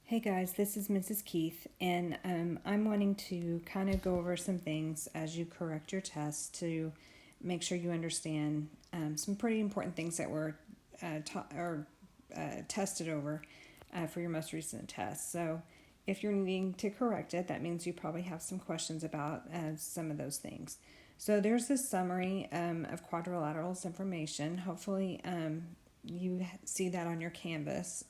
Hey guys, this is Mrs. Keith, and I'm wanting to kind of go over some things as you correct your test to make sure you understand some pretty important things that were tested over for your most recent test. So, if you're needing to correct it, that means you probably have some questions about some of those things. So, there's this summary of quadrilaterals information. Hopefully, you see that on your Canvas.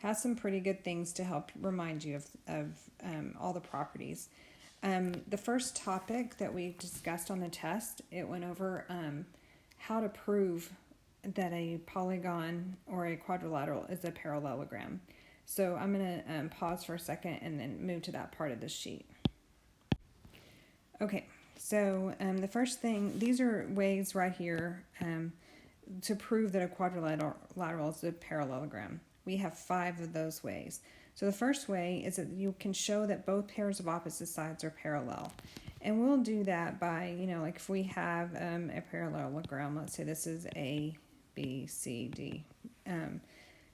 Has some pretty good things to help remind you of all the properties. The first topic that we discussed on the test, it went over how to prove that a polygon or a quadrilateral is a parallelogram. So I'm going to pause for a second and then move to that part of the sheet. Okay, so the first thing, these are ways right here to prove that a quadrilateral is a parallelogram. We have 5 of those ways. So the first way is that you can show that both pairs of opposite sides are parallel. And we'll do that by, like if we have a parallelogram, let's say this is A, B, C, D,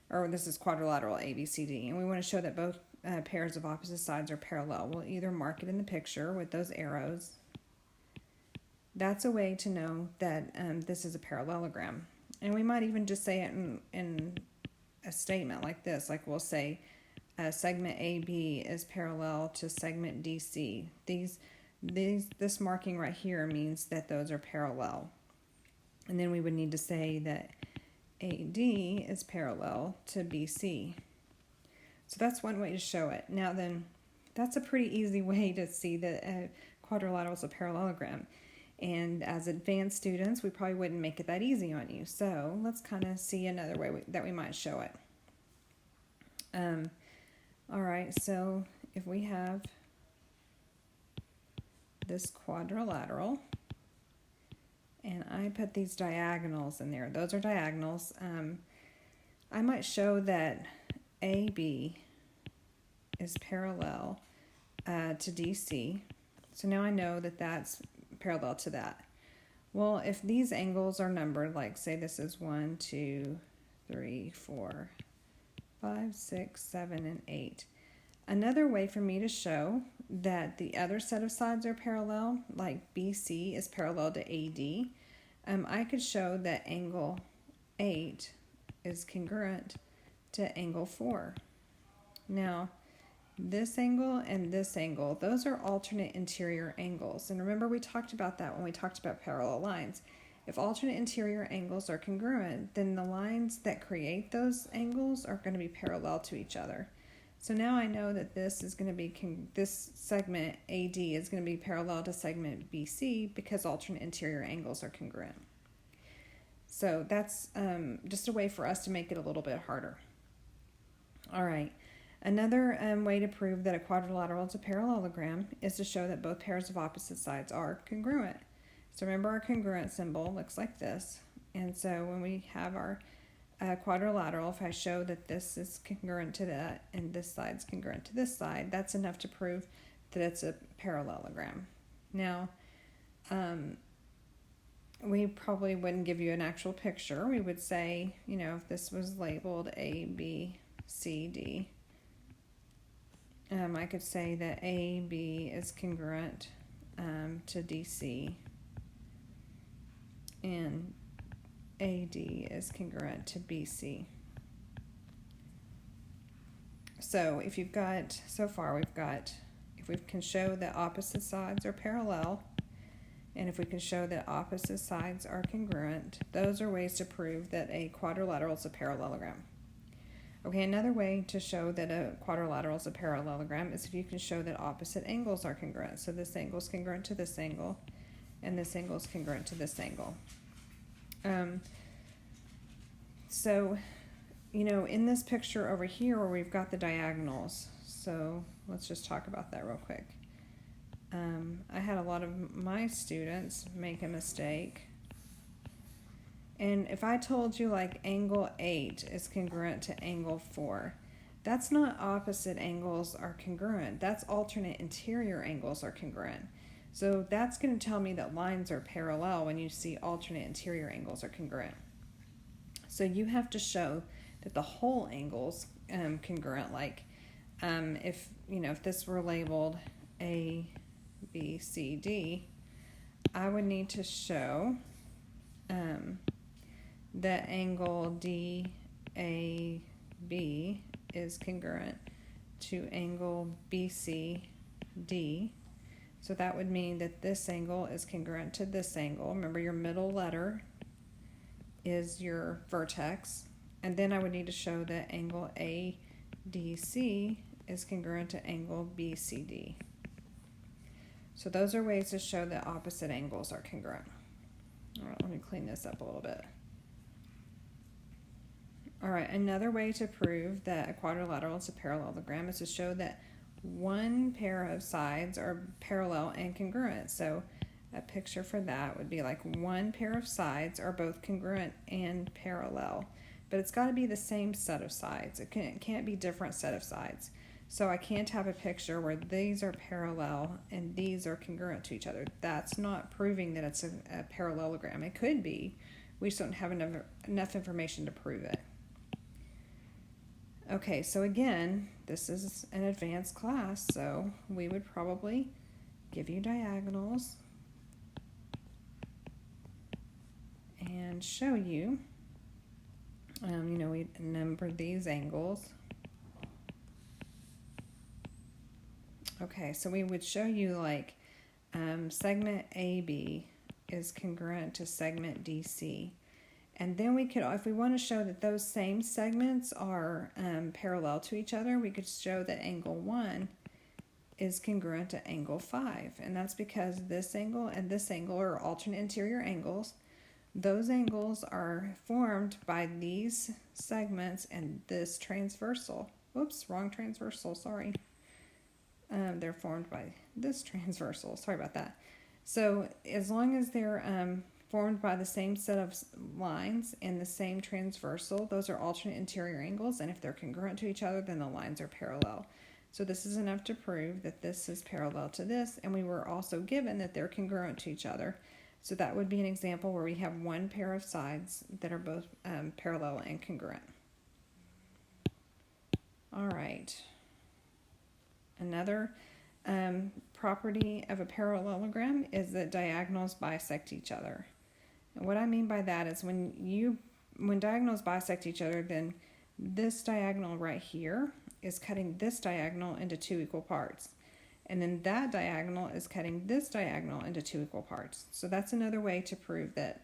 or this is quadrilateral A, B, C, D, and we want to show that both pairs of opposite sides are parallel. We'll either mark it in the picture with those arrows. That's a way to know that this is a parallelogram. And we might even just say it in a statement like this, like we'll say segment AB is parallel to segment DC. This marking right here means that those are parallel. And then we would need to say that AD is parallel to BC. So that's one way to show it. Now then, that's a pretty easy way to see that a quadrilateral is a parallelogram. And as advanced students, we probably wouldn't make it that easy on you. So let's kind of see another way that we might show it. All right, so if we have this quadrilateral, and I put these diagonals in there, those are diagonals, I might show that AB is parallel to DC. So now I know that that's parallel to that. Well, if these angles are numbered, like say this is 1, 2, 3, 4, 5, 6, 7, and 8. Another way for me to show that the other set of sides are parallel, like BC is parallel to AD, I could show that angle 8 is congruent to angle 4. Now, this angle and this angle, those are alternate interior angles. And remember, we talked about that when we talked about parallel lines. If alternate interior angles are congruent, then the lines that create those angles are going to be parallel to each other. So now I know that this is going to be, this segment AD is going to be parallel to segment BC because alternate interior angles are congruent. So that's just a way for us to make it a little bit harder. All right. Another way to prove that a quadrilateral is a parallelogram is to show that both pairs of opposite sides are congruent. So remember, our congruent symbol looks like this. And so when we have our quadrilateral, if I show that this is congruent to that and this side's congruent to this side, that's enough to prove that it's a parallelogram. Now, we probably wouldn't give you an actual picture. We would say, if this was labeled A, B, C, D, I could say that AB is congruent to DC and AD is congruent to BC. So if you've got, so far we've got, if we can show that opposite sides are parallel, and if we can show that opposite sides are congruent, those are ways to prove that a quadrilateral is a parallelogram. Okay, another way to show that a quadrilateral is a parallelogram is if you can show that opposite angles are congruent. So this angle is congruent to this angle, and this angle is congruent to this angle. So, in this picture over here where we've got the diagonals, so let's just talk about that real quick. I had a lot of my students make a mistake. And if I told you like angle 8 is congruent to angle 4, that's not opposite angles are congruent. That's alternate interior angles are congruent. So that's going to tell me that lines are parallel when you see alternate interior angles are congruent. So you have to show that the whole angle's congruent, like if this were labeled A, B, C, D, I would need to show that angle DAB is congruent to angle BCD. So that would mean that this angle is congruent to this angle. Remember, your middle letter is your vertex. And then I would need to show that angle ADC is congruent to angle BCD. So those are ways to show that opposite angles are congruent. All right, let me clean this up a little bit. All right, another way to prove that a quadrilateral is a parallelogram is to show that one pair of sides are parallel and congruent. So a picture for that would be like one pair of sides are both congruent and parallel, but it's got to be the same set of sides. It can't be different set of sides. So I can't have a picture where these are parallel and these are congruent to each other. That's not proving that it's a parallelogram. It could be. We just don't have enough information to prove it. Okay, so again, this is an advanced class, so we would probably give you diagonals and show you, we number these angles. Okay, so we would show you like segment AB is congruent to segment DC. And then we could, if we want to show that those same segments are parallel to each other, we could show that angle 1 is congruent to angle 5. And that's because this angle and this angle are alternate interior angles. Those angles are formed by these segments and this transversal. Whoops, wrong transversal, sorry. They're formed by this transversal. Sorry about that. So as long as they're formed by the same set of lines and the same transversal, those are alternate interior angles, and if they're congruent to each other, then the lines are parallel. So this is enough to prove that this is parallel to this, and we were also given that they're congruent to each other. So that would be an example where we have one pair of sides that are both parallel and congruent. All right. Another property of a parallelogram is that diagonals bisect each other. And what I mean by that is when diagonals bisect each other, then this diagonal right here is cutting this diagonal into two equal parts. And then that diagonal is cutting this diagonal into two equal parts. So that's another way to prove that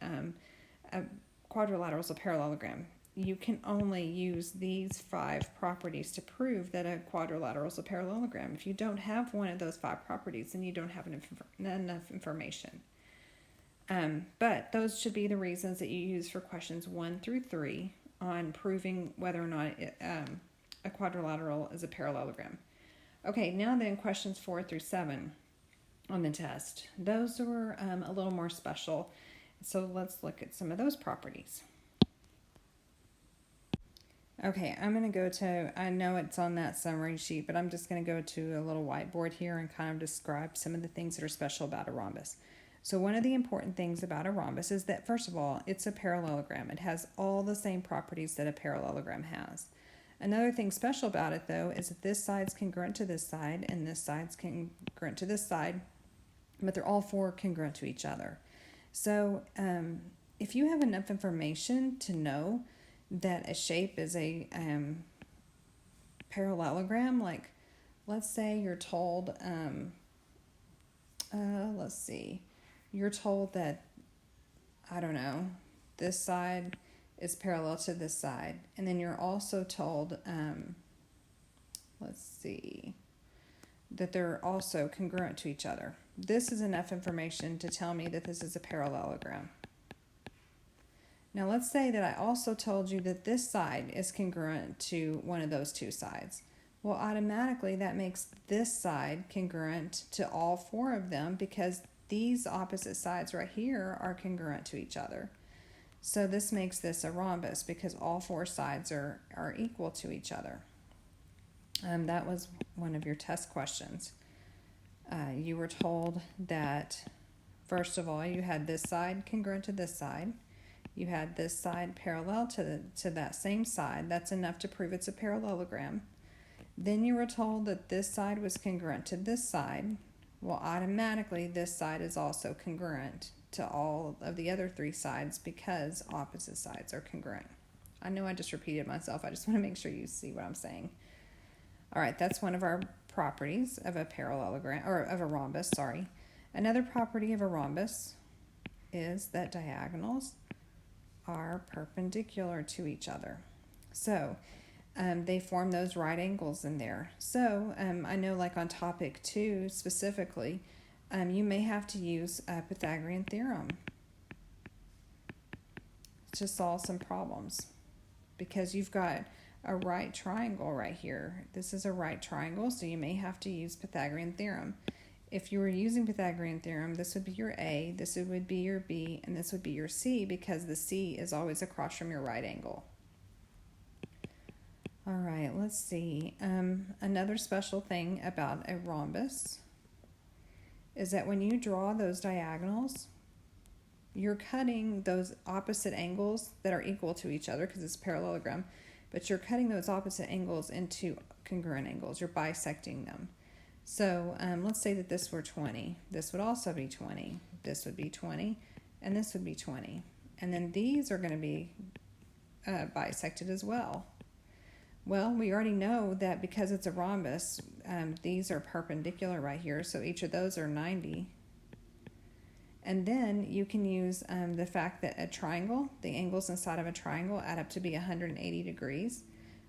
a quadrilateral is a parallelogram. You can only use these 5 properties to prove that a quadrilateral is a parallelogram. If you don't have one of those 5 properties, then you don't have enough information. But those should be the reasons that you use for questions 1 through 3 on proving whether or not a quadrilateral is a parallelogram. Okay, now then questions 4 through 7 on the test. Those were a little more special. So let's look at some of those properties. Okay, I'm going to go to, I know it's on that summary sheet, but I'm just going to go to a little whiteboard here and kind of describe some of the things that are special about a rhombus. So one of the important things about a rhombus is that, first of all, it's a parallelogram. It has all the same properties that a parallelogram has. Another thing special about it, though, is that this side's congruent to this side and this side's congruent to this side, but they're all 4 congruent to each other. So if you have enough information to know that a shape is a parallelogram, like let's say you're told, you're told that, I don't know, this side is parallel to this side, and then you're also told, that they're also congruent to each other. This is enough information to tell me that this is a parallelogram. Now let's say that I also told you that this side is congruent to one of those 2 sides. Well, automatically that makes this side congruent to all 4 of them because these opposite sides right here are congruent to each other. So this makes this a rhombus because all 4 sides are equal to each other. That was one of your test questions. You were told that, first of all, you had this side congruent to this side. You had this side parallel to that same side. That's enough to prove it's a parallelogram. Then you were told that this side was congruent to this side. Well, automatically this side is also congruent to all of the other three sides because opposite sides are congruent. I know I just repeated myself. I just want to make sure you see what I'm saying. All right, that's one of our properties of a parallelogram, or of a rhombus, sorry. Another property of a rhombus is that diagonals are perpendicular to each other. So they form those right angles in there. So I know, like on topic 2 specifically, you may have to use a Pythagorean theorem to solve some problems, because you've got a right triangle right here. This is a right triangle, so you may have to use Pythagorean theorem. If you were using Pythagorean theorem, this would be your A, this would be your B, and this would be your C, because the C is always across from your right angle. All right, let's see. Another special thing about a rhombus is that when you draw those diagonals, you're cutting those opposite angles that are equal to each other because it's a parallelogram, but you're cutting those opposite angles into congruent angles. You're bisecting them. So let's say that this were 20. This would also be 20. This would be 20, and this would be 20. And then these are going to be bisected as well. Well, we already know that because it's a rhombus, these are perpendicular right here, so each of those are 90. And then you can use the fact that a triangle, the angles inside of a triangle add up to be 180 degrees.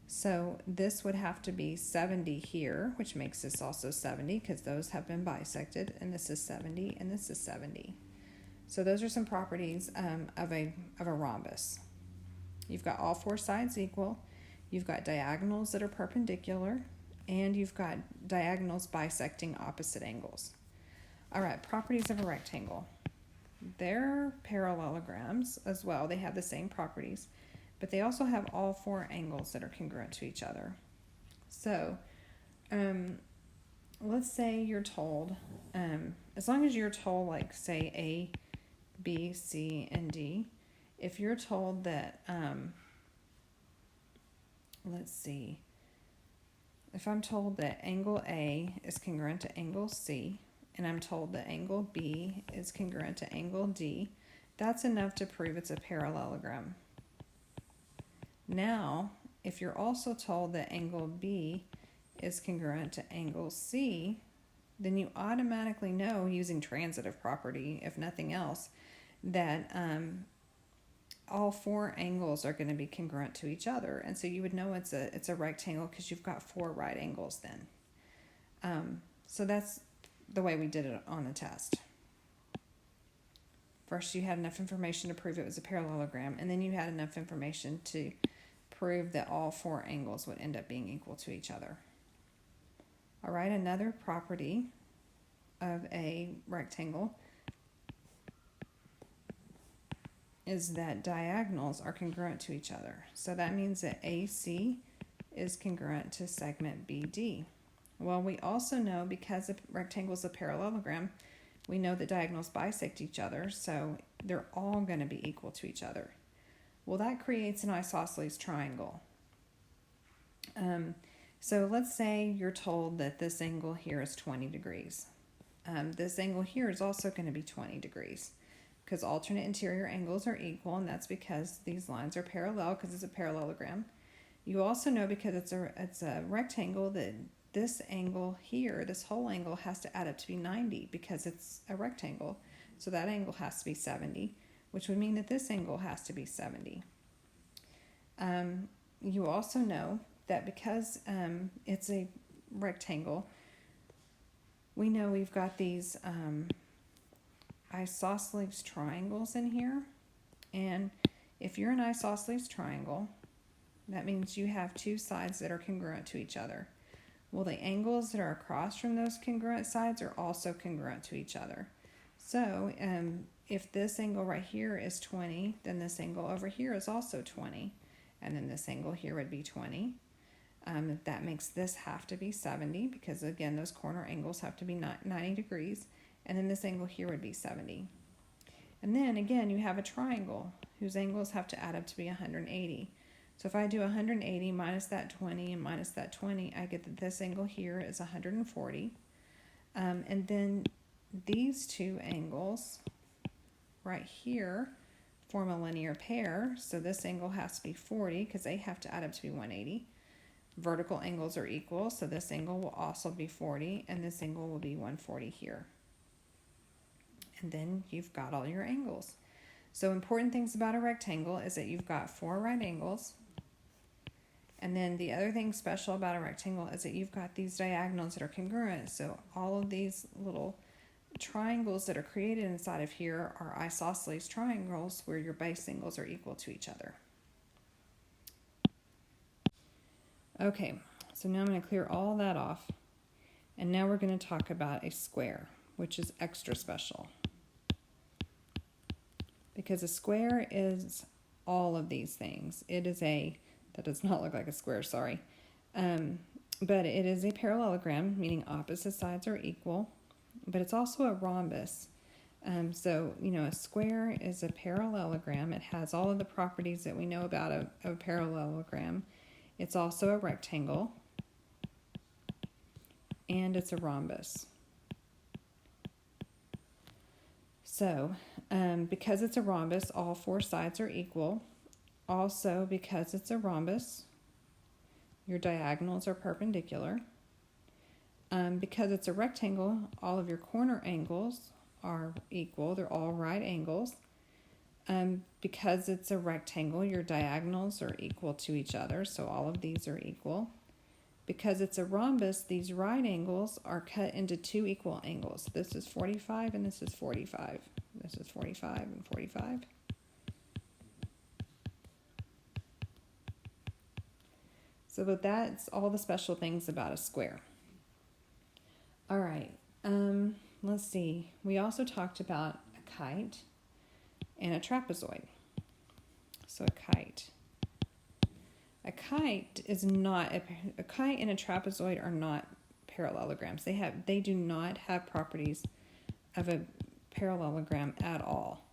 So this would have to be 70 here, which makes this also 70 because those have been bisected, and this is 70 and this is 70. So those are some properties of a rhombus. You've got all four sides equal, you've got diagonals that are perpendicular, and you've got diagonals bisecting opposite angles. All right, properties of a rectangle. They're parallelograms as well. They have the same properties, but they also have all four angles that are congruent to each other. So let's say you're told, as long as you're told, like say A, B, C, and D, if you're told that, let's see, if I'm told that angle A is congruent to angle C, and I'm told that angle B is congruent to angle D, that's enough to prove it's a parallelogram. Now, if you're also told that angle B is congruent to angle C, then you automatically know, using transitive property, if nothing else, that all four angles are going to be congruent to each other. And so you would know it's a rectangle because you've got four right angles then. So that's the way we did it on the test. First, you had enough information to prove it was a parallelogram, and then you had enough information to prove that all four angles would end up being equal to each other. All right, another property of a rectangle is that diagonals are congruent to each other. So that means that AC is congruent to segment BD. Well, we also know, because a rectangle is a parallelogram, we know that diagonals bisect each other, so they're all going to be equal to each other. Well, that creates an isosceles triangle. So let's say you're told that this angle here is 20 degrees. This angle here is also going to be 20 degrees because alternate interior angles are equal, and that's because these lines are parallel because it's a parallelogram. You also know, because it's a rectangle, that this angle here, this whole angle, has to add up to be 90 because it's a rectangle. So that angle has to be 70, which would mean that this angle has to be 70. You also know that because it's a rectangle, we know we've got these isosceles triangles in here. And if you're an isosceles triangle, that means you have two sides that are congruent to each other. Well, the angles that are across from those congruent sides are also congruent to each other. So if this angle right here is 20, then this angle over here is also 20. And then this angle here would be 20. That makes this have to be 70 because, again, those corner angles have to be 90 degrees. And then this angle here would be 70. And then, again, you have a triangle whose angles have to add up to be 180. So if I do 180 minus that 20 and minus that 20, I get that this angle here is 140. And then these two angles right here form a linear pair. So this angle has to be 40 because they have to add up to be 180. Vertical angles are equal, so this angle will also be 40, and this angle will be 140 here. And then you've got all your angles. So important things about a rectangle is that you've got 4 right angles. And then the other thing special about a rectangle is that you've got these diagonals that are congruent. So all of these little triangles that are created inside of here are isosceles triangles where your base angles are equal to each other. Okay, so now I'm going to clear all that off. And now we're going to talk about a square, which is extra special. Because a square is all of these things. It is that does not look like a square, sorry. But it is a parallelogram, meaning opposite sides are equal. But it's also a rhombus. So, a square is a parallelogram. It has all of the properties that we know about a parallelogram. It's also a rectangle. And it's a rhombus. So, because it's a rhombus, all 4 sides are equal. Also, because it's a rhombus, your diagonals are perpendicular. Because it's a rectangle, all of your corner angles are equal. They're all right angles. Because it's a rectangle, your diagonals are equal to each other, so all of these are equal. Because it's a rhombus, these right angles are cut into 2 equal angles. This is 45 and this is 45. This is 45 and 45. So but that's all the special things about a square. All right, let's see. We also talked about a kite and a trapezoid. So a kite. A kite is not a kite and a trapezoid are not parallelograms. They do not have properties of a parallelogram at all.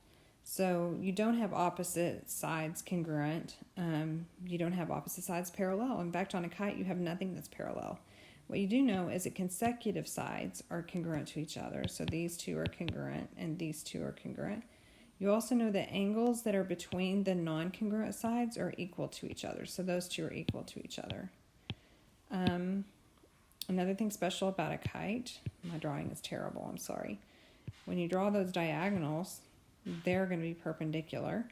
So you don't have opposite sides congruent. You don't have opposite sides parallel. In fact, on a kite, you have nothing that's parallel. What you do know is that consecutive sides are congruent to each other. So these two are congruent and these two are congruent. You also know that angles that are between the non-congruent sides are equal to each other. So those two are equal to each other. Another thing special about a kite, my drawing is terrible, I'm sorry. When you draw those diagonals, they're going to be perpendicular.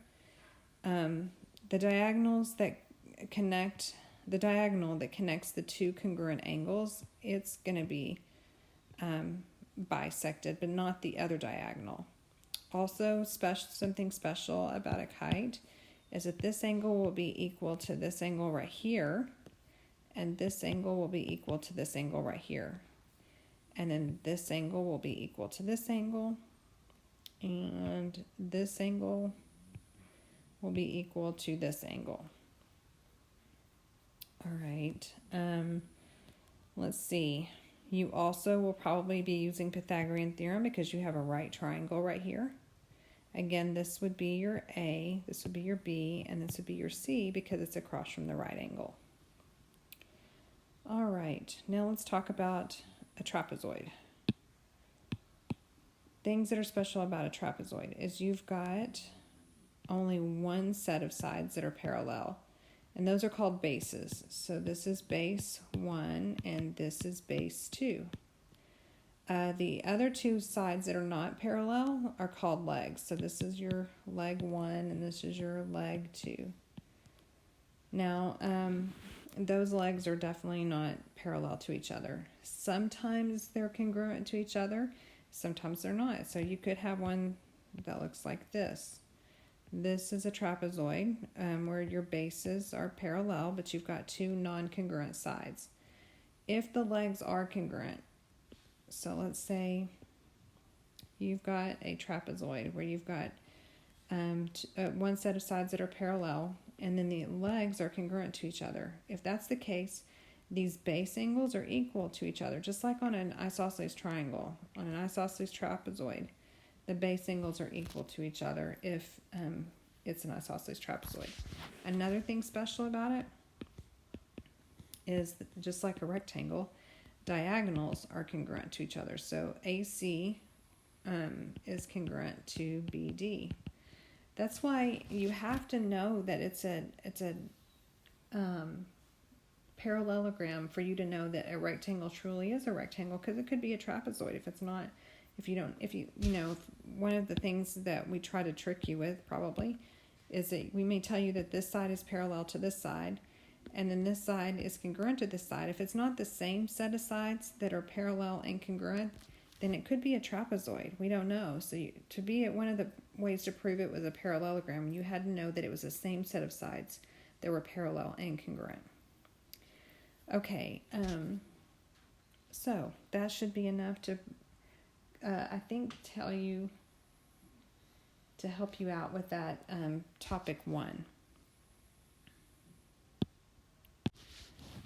The diagonals that connect, the diagonal that connects the 2 congruent angles, it's going to be bisected, but not the other diagonal. Also, something special about a kite is that this angle will be equal to this angle right here, and this angle will be equal to this angle right here. And then this angle will be equal to this angle, and this angle will be equal to this angle. All right, let's see. You also will probably be using Pythagorean theorem because you have a right triangle right here. Again, this would be your A, this would be your B, and this would be your C because it's across from the right angle. All right, now let's talk about a trapezoid. Things that are special about a trapezoid is you've got only one set of sides that are parallel, and those are called bases. So this is base 1 and this is base 2. The other 2 sides that are not parallel are called legs. So this is your leg 1 and this is your leg 2. Now, those legs are definitely not parallel to each other. Sometimes they're congruent to each other, sometimes they're not. So you could have one that looks like this. This is a trapezoid where your bases are parallel, but you've got 2 non-congruent sides. If the legs are congruent, so let's say you've got a trapezoid where you've got one set of sides that are parallel and then the legs are congruent to each other. If that's the case, these base angles are equal to each other, just like on an isosceles triangle. On an isosceles trapezoid, the base angles are equal to each other if it's an isosceles trapezoid. Another thing special about it is that just like a rectangle, diagonals are congruent to each other. So AC is congruent to BD. That's why you have to know that it's a parallelogram for you to know that a rectangle truly is a rectangle, because it could be a trapezoid if it's not. One of the things that we try to trick you with probably is that we may tell you that this side is parallel to this side, and then this side is congruent to this side. If it's not the same set of sides that are parallel and congruent, then it could be a trapezoid. We don't know. So one of the ways to prove it was a parallelogram, you had to know that it was the same set of sides that were parallel and congruent. Okay, so that should be enough to, I think, to help you out with that topic 1.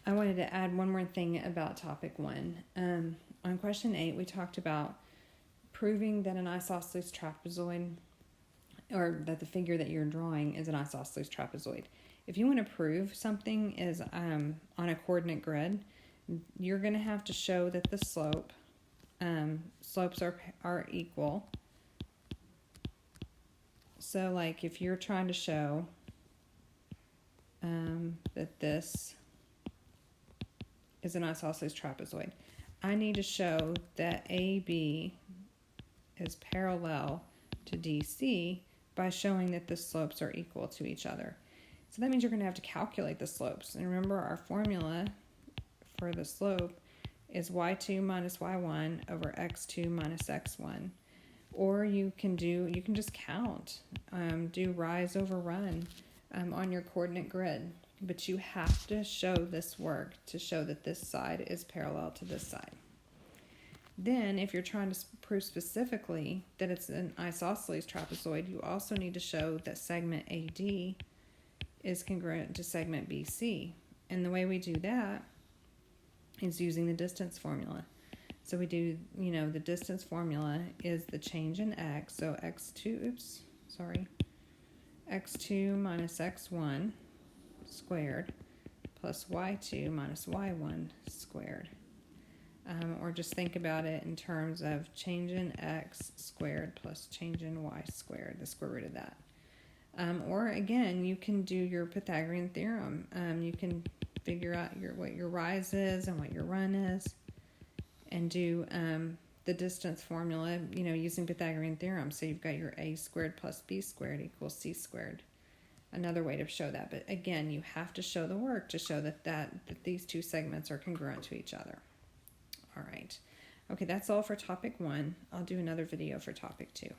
I wanted to add one more thing about topic 1. On question 8, we talked about proving that an isosceles trapezoid, or that the figure that you're drawing is an isosceles trapezoid. If you want to prove something is on a coordinate grid, you're going to have to show that the slopes are equal. So like if you're trying to show that this is an isosceles trapezoid, I need to show that AB is parallel to DC by showing that the slopes are equal to each other. So that means you're going to have to calculate the slopes. And remember, our formula for the slope is y2 minus y1 over x2 minus x1. Or you can just count, do rise over run on your coordinate grid. But you have to show this work to show that this side is parallel to this side. Then, if you're trying to prove specifically that it's an isosceles trapezoid, you also need to show that segment AD is congruent to segment BC. And the way we do that is using the distance formula. So we do, the distance formula is the change in x. So x2 minus x1 squared plus y2 minus y1 squared. Or just think about it in terms of change in x squared plus change in y squared, the square root of that. Or again, you can do your Pythagorean theorem. You can figure out what your rise is and what your run is, and do the distance formula, using Pythagorean theorem. So you've got your a squared plus b squared equals c squared. Another way to show that. But again, you have to show the work to show that these two segments are congruent to each other. All right. Okay, that's all for topic 1. I'll do another video for topic 2.